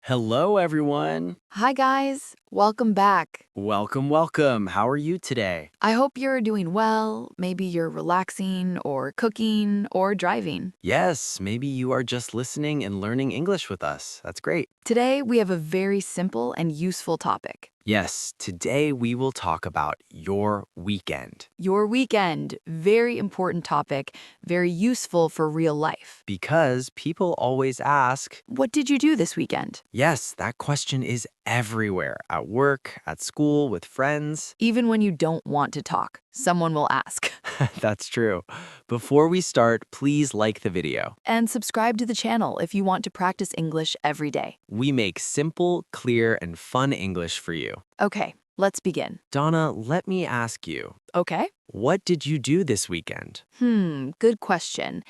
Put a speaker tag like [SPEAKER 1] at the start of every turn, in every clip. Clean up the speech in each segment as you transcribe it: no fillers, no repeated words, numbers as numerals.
[SPEAKER 1] Hello, everyone.
[SPEAKER 2] Hi, guys. Welcome back.
[SPEAKER 1] Welcome, welcome. How are you today?
[SPEAKER 2] I hope you're doing well. Maybe you're relaxing or cooking or driving.
[SPEAKER 1] Yes, maybe you are just listening and learning English with us. That's great.
[SPEAKER 2] Today, we have a very simple and useful topic.
[SPEAKER 1] Yes, today we will talk about your weekend
[SPEAKER 2] Your weekend. Very important topic, very useful for real life.
[SPEAKER 1] because people always ask,
[SPEAKER 2] What did you do this weekend?
[SPEAKER 1] yes, that question is everywhere at work, at school, with friends.
[SPEAKER 2] Even when you don't want to talk, someone will ask.
[SPEAKER 1] That's true. Before we start, please like the video.
[SPEAKER 2] And subscribe to the channel if you want to practice English every day.
[SPEAKER 1] We make simple, clear, and fun English for you.
[SPEAKER 2] Okay, let's begin.
[SPEAKER 1] Donna, let me ask you,
[SPEAKER 2] Okay?
[SPEAKER 1] what did you do this weekend?
[SPEAKER 2] Good question.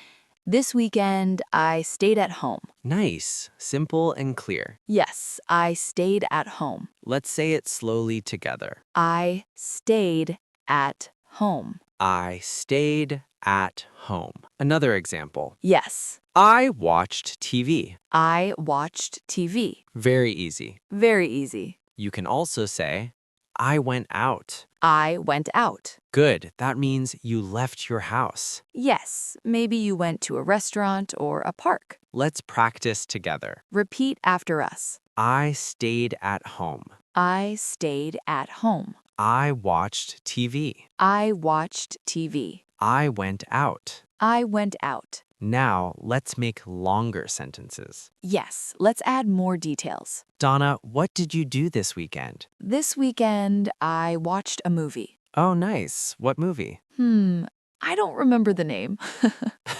[SPEAKER 2] This weekend, I stayed at home.
[SPEAKER 1] Nice, simple and clear.
[SPEAKER 2] Yes, I stayed at home.
[SPEAKER 1] Let's say it slowly together.
[SPEAKER 2] I stayed at home.
[SPEAKER 1] I stayed at home. Another example.
[SPEAKER 2] Yes,
[SPEAKER 1] I watched TV.
[SPEAKER 2] I watched TV.
[SPEAKER 1] Very easy.
[SPEAKER 2] Very easy.
[SPEAKER 1] You can also say, I went out.
[SPEAKER 2] I went out.
[SPEAKER 1] Good, that means you left your house.
[SPEAKER 2] Yes, maybe you went to a restaurant or a park.
[SPEAKER 1] Let's practice together.
[SPEAKER 2] Repeat after us.
[SPEAKER 1] I stayed at home.
[SPEAKER 2] I stayed at home.
[SPEAKER 1] I watched TV.
[SPEAKER 2] I watched TV.
[SPEAKER 1] I went out.
[SPEAKER 2] I went out.
[SPEAKER 1] Now, let's make longer sentences.
[SPEAKER 2] Yes, let's add more details.
[SPEAKER 1] Donna, what did you do this weekend?
[SPEAKER 2] This weekend, I watched a movie.
[SPEAKER 1] Oh, nice. What movie?
[SPEAKER 2] I don't remember the name.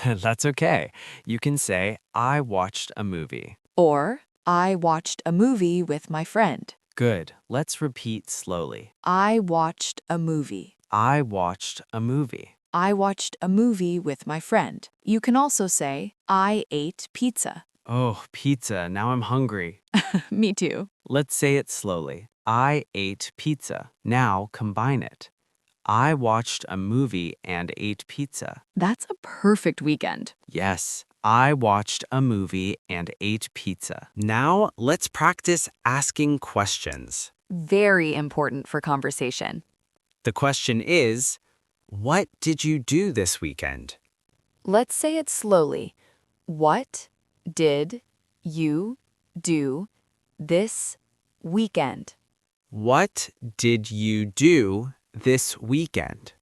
[SPEAKER 1] That's okay. You can say, I watched a movie.
[SPEAKER 2] Or, I watched a movie with my friend.
[SPEAKER 1] Good. Let's repeat slowly.
[SPEAKER 2] I watched a movie.
[SPEAKER 1] I watched a movie.
[SPEAKER 2] I watched a movie with my friend. You can also say, I ate pizza.
[SPEAKER 1] Oh, pizza. Now I'm hungry.
[SPEAKER 2] Me too.
[SPEAKER 1] Let's say it slowly. I ate pizza. Now combine it. I watched a movie and ate pizza.
[SPEAKER 2] That's a perfect weekend.
[SPEAKER 1] Yes, I watched a movie and ate pizza. Now let's practice asking questions.
[SPEAKER 2] Very important for conversation.
[SPEAKER 1] The question is, what did you do this weekend?
[SPEAKER 2] Let's say it slowly. What did you do this weekend?
[SPEAKER 1] What did you do this weekend?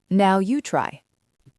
[SPEAKER 2] Now you try.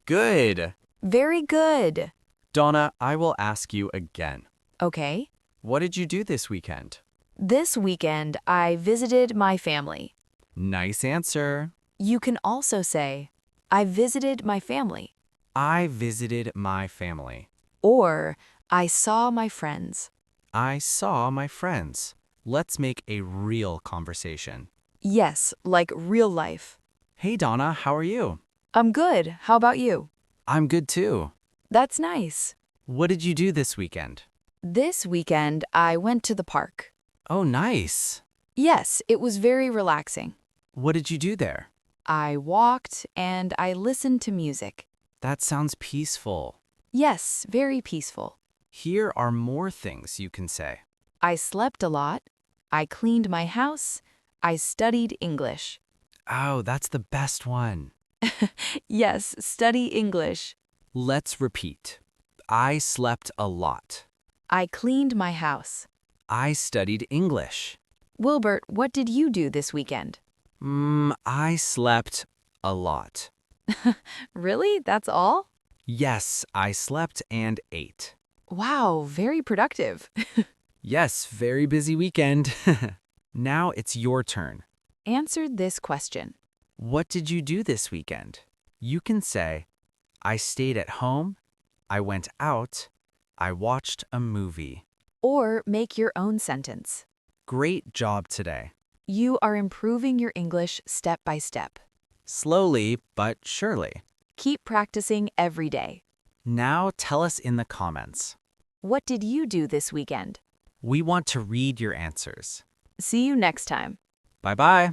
[SPEAKER 1] Good.
[SPEAKER 2] Very good.
[SPEAKER 1] Donna, I will ask you again.
[SPEAKER 2] Okay.
[SPEAKER 1] What did you do this weekend?
[SPEAKER 2] This weekend, I visited my family.
[SPEAKER 1] Nice answer.
[SPEAKER 2] You can also say, I visited my family.
[SPEAKER 1] I visited my family.
[SPEAKER 2] Or, I saw my friends.
[SPEAKER 1] I saw my friends. Let's make a real conversation.
[SPEAKER 2] Yes, like real life.
[SPEAKER 1] Hey Donna, how are you?
[SPEAKER 2] I'm good. How about you?
[SPEAKER 1] I'm good too.
[SPEAKER 2] That's nice.
[SPEAKER 1] What did you do this weekend?
[SPEAKER 2] This weekend, I went to the park.
[SPEAKER 1] Oh, nice.
[SPEAKER 2] Yes, it was very relaxing.
[SPEAKER 1] What did you do there?
[SPEAKER 2] I walked and I listened to music.
[SPEAKER 1] That sounds peaceful.
[SPEAKER 2] Yes, very peaceful.
[SPEAKER 1] Here are more things you can say.
[SPEAKER 2] I slept a lot. I cleaned my house. I studied English.
[SPEAKER 1] Oh, that's the best one.
[SPEAKER 2] Yes, study English.
[SPEAKER 1] Let's repeat. I slept a lot.
[SPEAKER 2] I cleaned my house.
[SPEAKER 1] I studied English.
[SPEAKER 2] Wilbert, what did you do this weekend?
[SPEAKER 1] I slept a lot.
[SPEAKER 2] Really? That's all?
[SPEAKER 1] Yes, I slept and ate.
[SPEAKER 2] Wow, very productive.
[SPEAKER 1] Yes, very busy weekend. Now it's your turn.
[SPEAKER 2] Answered this question.
[SPEAKER 1] What did you do this weekend? You can say, I stayed at home, I went out, I watched a movie.
[SPEAKER 2] Or make your own sentence.
[SPEAKER 1] Great job today.
[SPEAKER 2] You are improving your English step by step.
[SPEAKER 1] Slowly but surely.
[SPEAKER 2] Keep practicing every day.
[SPEAKER 1] Now tell us in the comments.
[SPEAKER 2] What did you do this weekend?
[SPEAKER 1] We want to read your answers.
[SPEAKER 2] See you next time.
[SPEAKER 1] Bye-bye.